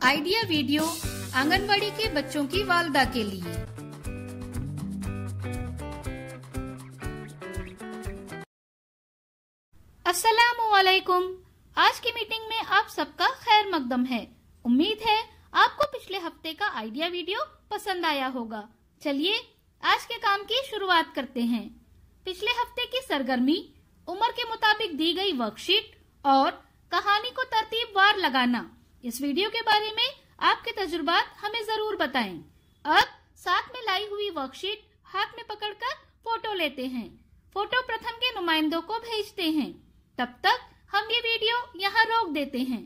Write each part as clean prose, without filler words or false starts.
Idea video anganwadi के बच्चों की वालदा के लिए। अस्सलामुअलैकुम। आज की मीटिंग में आप सबका खैर मकदम है। उम्मीद है आपको पिछले हफ्ते का आइडिया वीडियो पसंद आया होगा। चलिए आज के काम की शुरुआत करते हैं। पिछले हफ्ते की सरगर्मी, उम्र के मुताबिक दी गई वर्कशीट और कहानी को तरतीबवार लगाना, इस वीडियो के बारे में आपके तजुर्बात हमें जरूर बताएं। अब साथ में लाई हुई वर्कशीट हाथ में पकड़कर फोटो लेते हैं। फोटो प्रथम के नुमाइंदों को भेजते हैं। तब तक हम ये वीडियो यहाँ रोक देते हैं।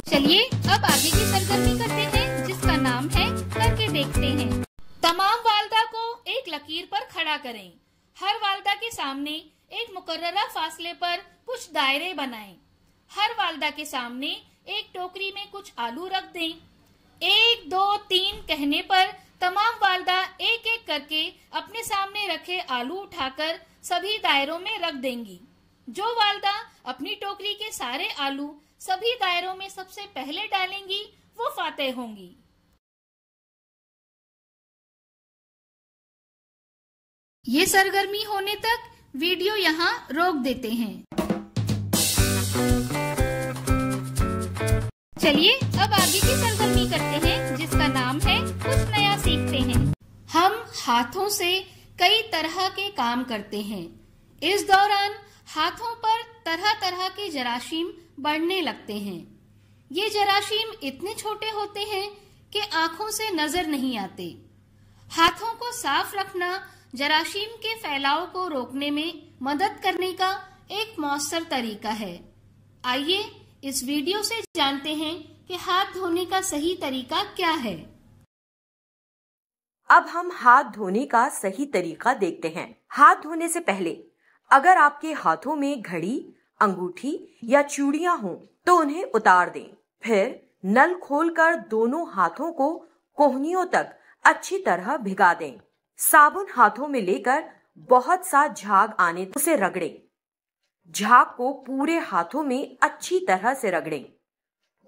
चलिए अब आगे की सरगर्मी करते हैं, जिसका नाम है करके देखते हैं। तमाम वालदा को एक लकीर पर खड़ा करें। हर वालदा के सामने एक मुकर्ररा फासले पर कुछ दायरे बनाएं। हर वालदा के सामने एक टोकरी में कुछ आलू रख दें। 1, 2, 3 कहने पर तमाम वालदा एक एक करके अपने सामने रखे आलू उठाकर सभी दायरों में रख देंगी। जो वालदा अपनी टोकरी के सारे आलू सभी दायरों में सबसे पहले डालेंगी, वो फातेह होंगी। ये सरगर्मी होने तक वीडियो यहाँ रोक देते हैं। चलिए अब आगे की सरगर्मी करते हैं, जिसका नाम है कुछ नया सीखते हैं। हम हाथों से कई तरह के काम करते हैं। इस दौरान हाथों पर तरह तरह के जराशीम बढ़ने लगते हैं। ये जराशीम इतने छोटे होते हैं कि आंखों से नजर नहीं आते। हाथों को साफ रखना जराशीम के फैलाव को रोकने में मदद करने का एक मौसर तरीका है। आइए इस वीडियो से जानते हैं कि हाथ धोने का सही तरीका क्या है। अब हम हाथ धोने का सही तरीका देखते हैं। हाथ धोने से पहले अगर आपके हाथों में घड़ी, अंगूठी या चूड़ियां हों तो उन्हें उतार दें। फिर नल खोलकर दोनों हाथों को कोहनियों तक अच्छी तरह भिगा दें। साबुन हाथों में लेकर बहुत सा झाग आने तक उसे रगड़ें। झाग को पूरे हाथों में अच्छी तरह से रगड़ें।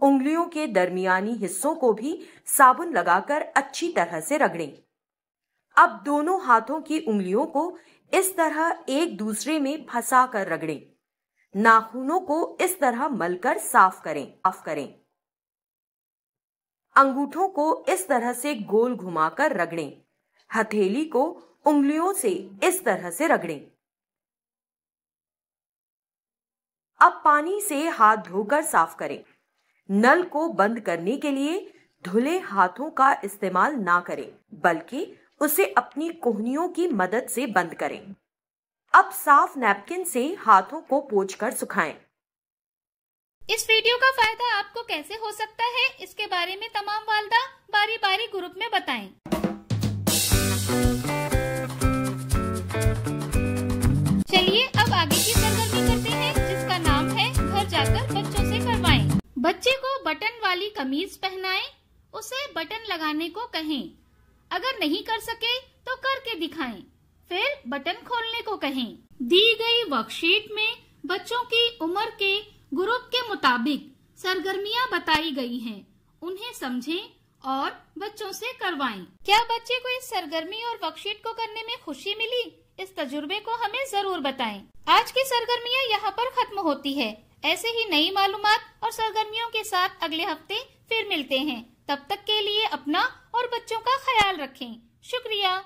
उंगलियों के दरमियानी हिस्सों को भी साबुन लगाकर अच्छी तरह से रगड़ें। अब दोनों हाथों की उंगलियों को इस तरह एक दूसरे में फंसा कर रगड़ें। नाखूनों को इस तरह मलकर साफ करें। अंगूठों को इस तरह से गोल घुमाकर रगड़ें। हथेली को उंगलियों से इस तरह से रगड़ें। अब पानी से हाथ धोकर साफ करें। नल को बंद करने के लिए धुले हाथों का इस्तेमाल ना करें, बल्कि उसे अपनी कोहनियों की मदद से बंद करें। अब साफ नैपकिन से हाथों को पोंछकर सुखाएं। इस वीडियो का फायदा आपको कैसे हो सकता है, इसके बारे में तमाम वालदा बारी बारी ग्रुप में बताएं। चलिए अब आगे की सरगर्मी करते हैं, जिसका नाम है घर जाकर बच्चों से करवाएं। बच्चे को बटन वाली कमीज पहनाएं, उसे बटन लगाने को कहें। अगर नहीं कर सके तो करके दिखाएं, फिर बटन खोलने को कहें। दी गई वर्कशीट में बच्चों की उम्र के ग्रुप के मुताबिक सरगर्मियां बताई गई हैं। उन्हें समझें और बच्चों से करवाएं। क्या बच्चे को इस सरगर्मी और वर्कशीट को करने में खुशी मिली? इस तजुर्बे को हमें जरूर बताएं। आज की सरगर्मियां यहाँ पर खत्म होती है। ऐसे ही नई मालूमात और सरगर्मियों के साथ अगले हफ्ते फिर मिलते हैं। तब तक के लिए अपना और बच्चों का ख्याल रखें। शुक्रिया।